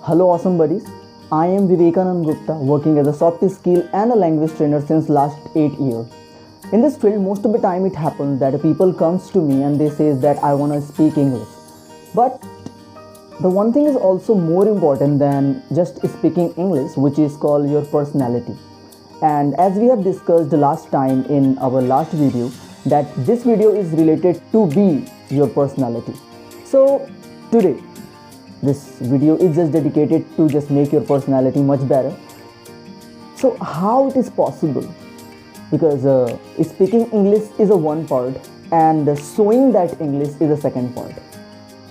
Hello awesome buddies. I am Vivekanand Gupta working as a soft skill and a language trainer since last 8 years. In this field most of the time it happens that people comes to me and they says that I want to speak English. But the one thing is also more important than just speaking English, which is called your personality. And as we have discussed last time in our last video, that this video is related to be your personality. So today this video is just dedicated to just make your personality much better. So how it is possible? Because speaking English is a one part and showing that English is a second part.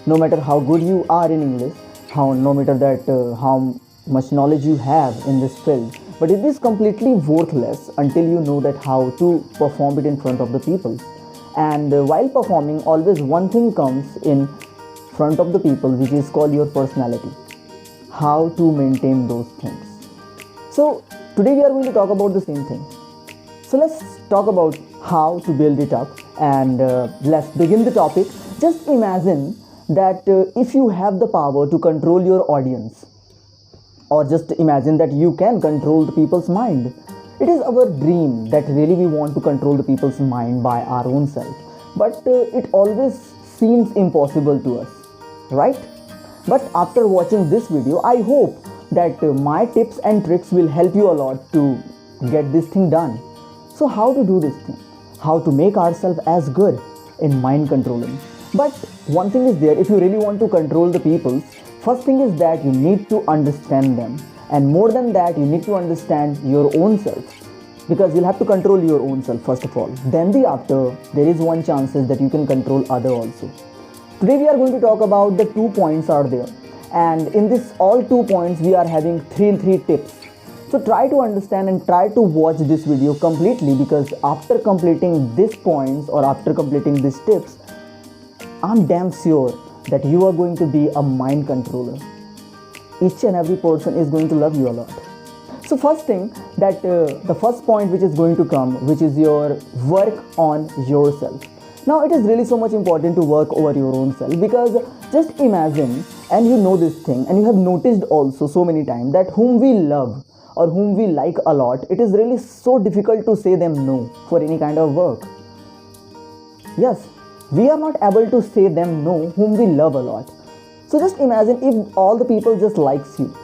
No matter how good you are in English, no matter that how much knowledge you have in this field, but it is completely worthless until you know that how to perform it in front of the people. And while performing, always one thing comes in front of the people, which is called your personality. How to maintain those things. So today we are going to talk about the same thing. So let's talk about how to build it up, and let's begin the topic. Just imagine that if you have the power to control your audience, or just imagine that you can control the people's mind. It is our dream that really we want to control the people's mind by our own self, but it always seems impossible to us, right? But after watching this video, I hope that my tips and tricks will help you a lot to get this thing done. So how to do this thing? How to make ourselves as good in mind controlling? But one thing is there, if you really want to control the people, first thing is that you need to understand them, and more than that you need to understand your own self, because you'll have to control your own self first of all. Then the after there is one chances that you can control other also. Today we are going to talk about the 2 points are there, and in this all 2 points we are having three tips. So try to understand and try to watch this video completely, because after completing these points or after completing these tips, I'm damn sure that you are going to be a mind controller. Each and every person is going to love you a lot. So first thing that the first point which is going to come, which is your work on yourself. Now it is really so much important to work over your own self, because just imagine, and you know this thing, and you have noticed also so many times that whom we love or whom we like a lot, it is really so difficult to say them no for any kind of work. Yes, we are not able to say them no whom we love a lot. So just imagine if all the people just likes you,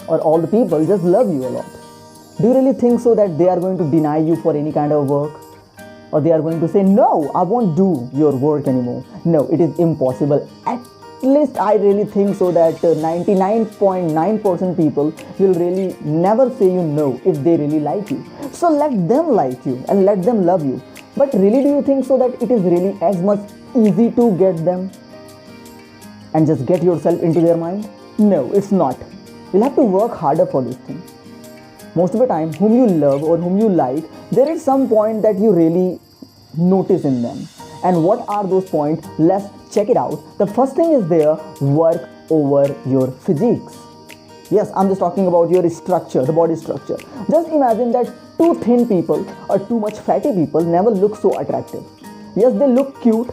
or all the people just love you a lot. Do you really think so that they are going to deny you for any kind of work? Or they are going to say, no, I won't do your work anymore? No, it is impossible. At least I really think so that 99.9% people will really never say you no if they really like you. So let them like you and let them love you. But really, do you think so that it is really as much easy to get them and just get yourself into their mind? No, it's not. You'll have to work harder for this thing. Most of the time, whom you love or whom you like, there is some point that you really notice in them. And what are those points? Let's check it out. The first thing is there, work over your physiques. Yes, I'm just talking about your structure, the body structure. Just imagine that too thin people or too much fatty people never look so attractive. Yes, they look cute.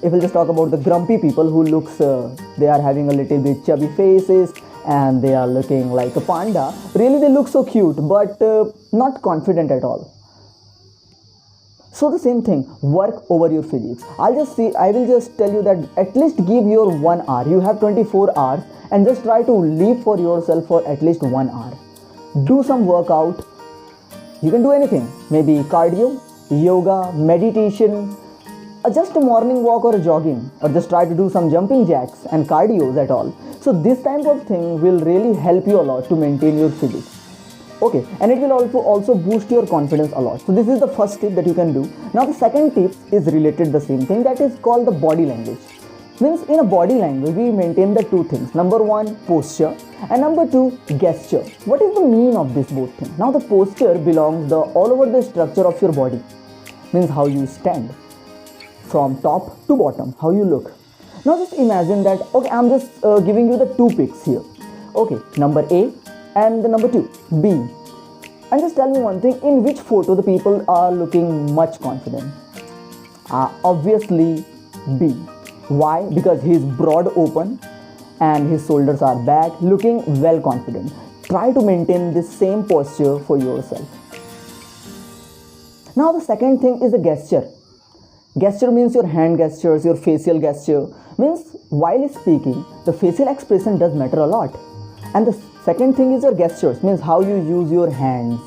If we'll just talk about the grumpy people who looks, they are having a little bit chubby faces and they are looking like a panda. Really, they look so cute, but not confident at all. So the same thing, work over your physiques. I will just tell you that at least give your 1 hour. You have 24 hours, and just try to live for yourself for at least 1 hour. Do some workout. You can do anything, maybe cardio, yoga, meditation, or just a morning walk or a jogging, or just try to do some jumping jacks and cardios at all. So this type of thing will really help you a lot to maintain your physique. Okay, and it will also boost your confidence a lot. So this is the first tip that you can do. Now the second tip is related the same thing, that is called the body language. Means in a body language we maintain the 2 things. Number 1, posture, and number 2, gesture. What is the meaning of this both things? Now the posture belongs all over the structure of your body. Means how you stand from top to bottom, how you look. Now just imagine that, okay, I'm just giving you the 2 pics here. Okay, number A and the number 2, B. And just tell me one thing, in which photo the people are looking much confident? Obviously B. Why? Because he is broad open and his shoulders are back, looking well confident. Try to maintain this same posture for yourself. Now the second thing is a gesture. Gesture means your hand gestures, your facial gesture. Means while speaking, the facial expression does matter a lot. And the second thing is your gestures, means how you use your hands.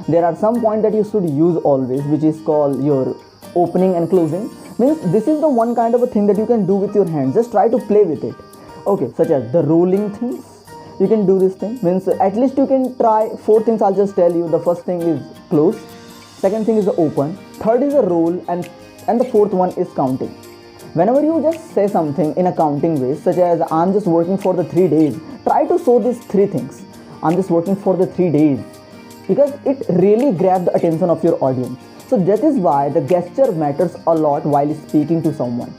There are some points that you should use always, which is called your opening and closing. Means this is the one kind of a thing that you can do with your hands. Just try to play with it. Okay, such as the rolling things. You can do this thing. Means at least you can try 4 things. I'll just tell you. The first thing is close. Second thing is the open. Third is the roll, and the fourth one is counting. Whenever you just say something in a counting way, such as I'm just working for the 3 days, try to show these 3 things. I'm just working for the 3 days, because it really grabs the attention of your audience. So that is why the gesture matters a lot while speaking to someone.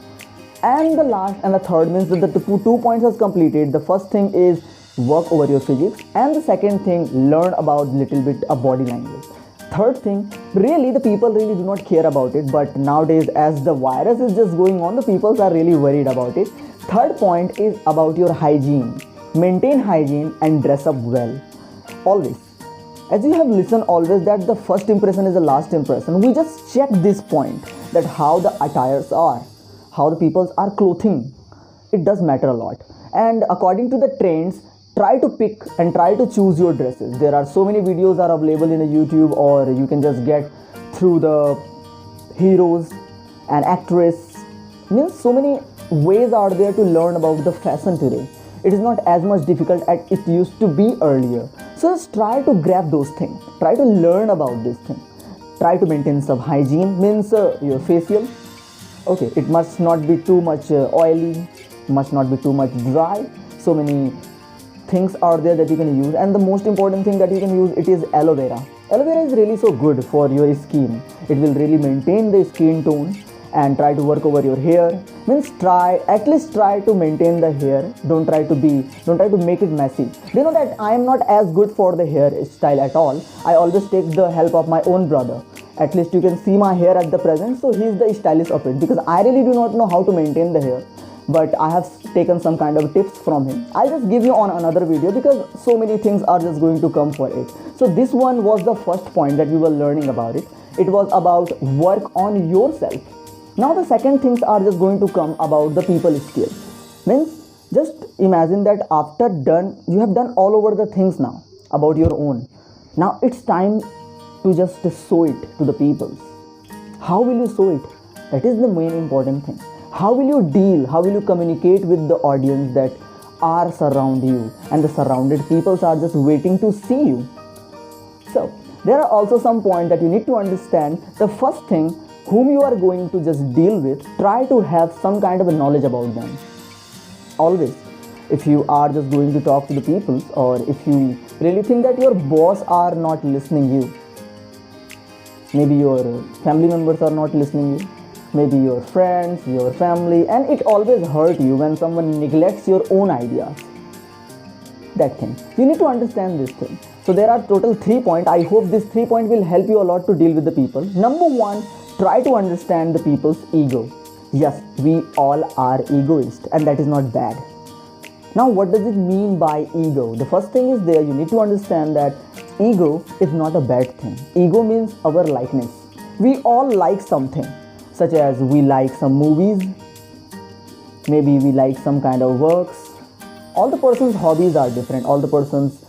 And the last and the third means that the 2 points has completed. The first thing is work over your physics, and the second thing, learn about little bit of body language. Third thing, really the people really do not care about it, but nowadays as the virus is just going on, the people are really worried about it. Third point is about your hygiene. Maintain hygiene and dress up well. Always. As you have listened always that the first impression is the last impression, we just check this point, that how the attires are, how the people are clothing. It does matter a lot. And according to the trends, try to pick and try to choose your dresses. There are so many videos are available in a YouTube, or you can just get through the heroes and actress. Means so many ways are there to learn about the fashion today. It is not as much difficult as it used to be earlier. So just try to grab those things. Try to learn about this thing. Try to maintain some hygiene, means your facial. Okay, it must not be too much oily, must not be too much dry. So many things are there that you can use, and the most important thing that you can use, it is aloe vera. Aloe vera is really so good for your skin. It will really maintain the skin tone. And try to work over your hair. Means at least try to maintain the hair. Don't try to make it messy. You know that I am not as good for the hairstyle at all. I always take the help of my own brother. At least you can see my hair at the present, so he is the stylist of it, because I really do not know how to maintain the hair. But I have taken some kind of tips from him. I'll just give you on another video, because so many things are just going to come for it. So this one was the first point that we were learning about it. It was about work on yourself. Now the second things are just going to come about the people skills. Means just imagine that after you have done all over the things now about your own. Now it's time to just show it to the people. How will you show it? That is the main important thing. How will you deal? How will you communicate with the audience that are surround you, and the surrounded peoples are just waiting to see you? So there are also some points that you need to understand. The first thing, whom you are going to just deal with, try to have some kind of a knowledge about them. Always. If you are just going to talk to the people, or if you really think that your boss are not listening you, maybe your family members are not listening you, maybe your friends, your family, and it always hurts you when someone neglects your own ideas. That thing. You need to understand this thing. So there are total 3 points. I hope this 3 points will help you a lot to deal with the people. Number 1, try to understand the people's ego. Yes, we all are egoists, and that is not bad. Now what does it mean by ego? The first thing is there, you need to understand that ego is not a bad thing. Ego means our likeness. We all like something, such as we like some movies, maybe we like some kind of works. All the person's hobbies are different, all the person's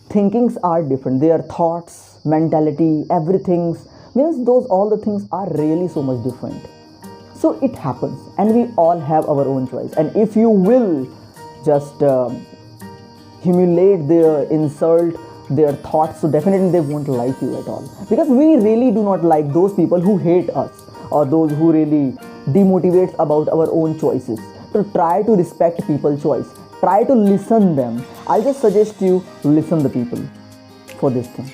thinkings are different, their thoughts, mentality, everything, means all the things are really so much different. So it happens, and we all have our own choice. And if you will just humiliate their insult their thoughts, so definitely they won't like you at all, because we really do not like those people who hate us, or those who really demotivates about our own choices. So try to respect people's choice, try to listen them. I'll just suggest you listen the people for this thing.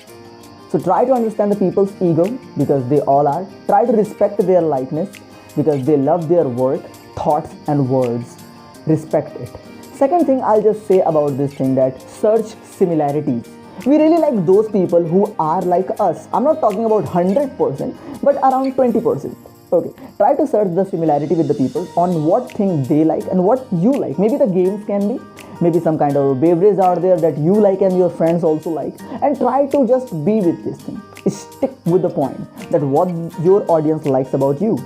So try to understand the people's ego, because they all are. Try to respect their likeness, because they love their work, thoughts and words. Respect it. Second thing I'll just say about this thing, that search similarities. We really like those people who are like us. I'm not talking about 100%, but around 20%. Okay, try to search the similarity with the people on what thing they like and what you like. Maybe the games can be, maybe some kind of beverage are there that you like and your friends also like, and try to just be with this thing. Stick with the point that what your audience likes about you.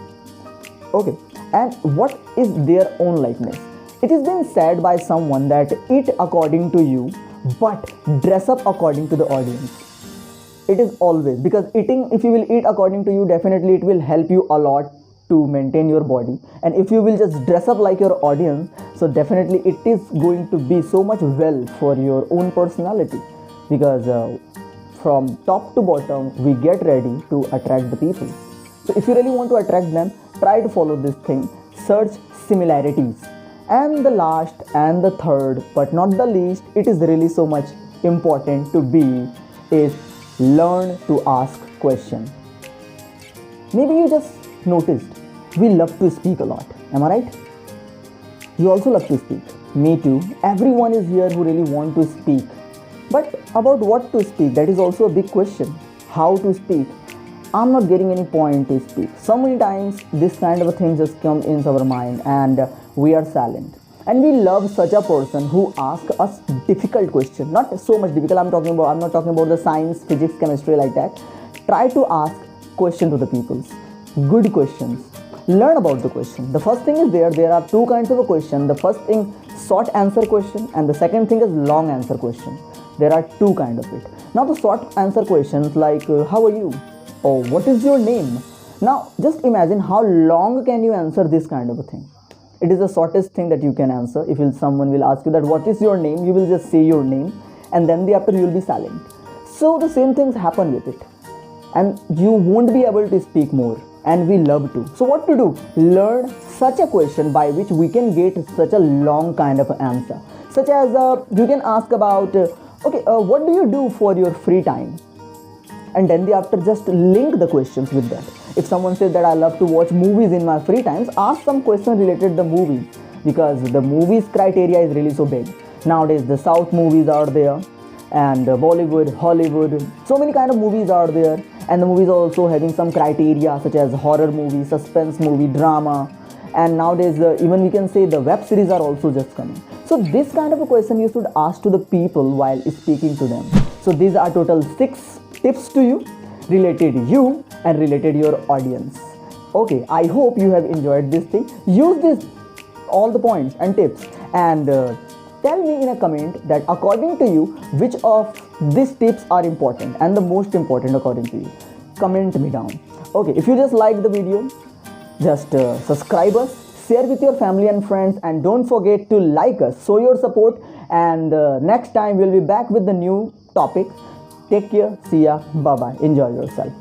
Okay, and what is their own likeness. It has been said by someone that eat according to you but dress up according to the audience. It is always, because eating, if you will eat according to you, definitely it will help you a lot to maintain your body, and if you will just dress up like your audience, so definitely it is going to be so much well for your own personality, because from top to bottom we get ready to attract the people. So if you really want to attract them, try to follow this thing. Search similarities. And the last and the third but not the least, it is really so much important to be, is learn to ask questions. Maybe you just noticed we love to speak a lot, am I right? You also love to speak. Me too. Everyone is here who really want to speak, but about what to speak, that is also a big question. How to speak? I'm not getting any point to speak. So many times this kind of a thing just come in our mind and we are silent. And we love such a person who asks us difficult question. Not so much difficult. I'm not talking about the science, physics, chemistry like that. Try to ask question to the peoples. Good questions. Learn about the question. The first thing is there are two kinds of a question. The first thing, short answer question, and the second thing is long answer question. There are two kind of it. Now the short answer questions like how are you? Or what is your name? Now just imagine how long can you answer this kind of a thing. It is the shortest thing that you can answer. If someone will ask you that what is your name, you will just say your name, and then after you will be silent. So the same things happen with it, and you won't be able to speak more, and we love to. So what to do? Learn such a question by which we can get such a long kind of answer, such as you can ask about what do you do for your free time, and then after just link the questions with that. If someone says that I love to watch movies in my free times, ask some question related to the movie, because the movies criteria is really so big. Nowadays the South movies are there, and Bollywood, Hollywood, so many kind of movies are there, and the movies are also having some criteria such as horror movie, suspense movie, drama, and nowadays even we can say the web series are also just coming. So this kind of a question you should ask to the people while speaking to them. So these are total 6 tips to you, related you and related your audience. Okay, I hope you have enjoyed this thing. Use this all the points and tips, and tell me in a comment that according to you which of these tips are important and the most important according to you. Comment me down. Okay, if you just like the video, just subscribe us, share with your family and friends, and don't forget to like us, show your support, and next time we'll be back with the new topic. Take care. See ya. Bye bye. Enjoy yourself.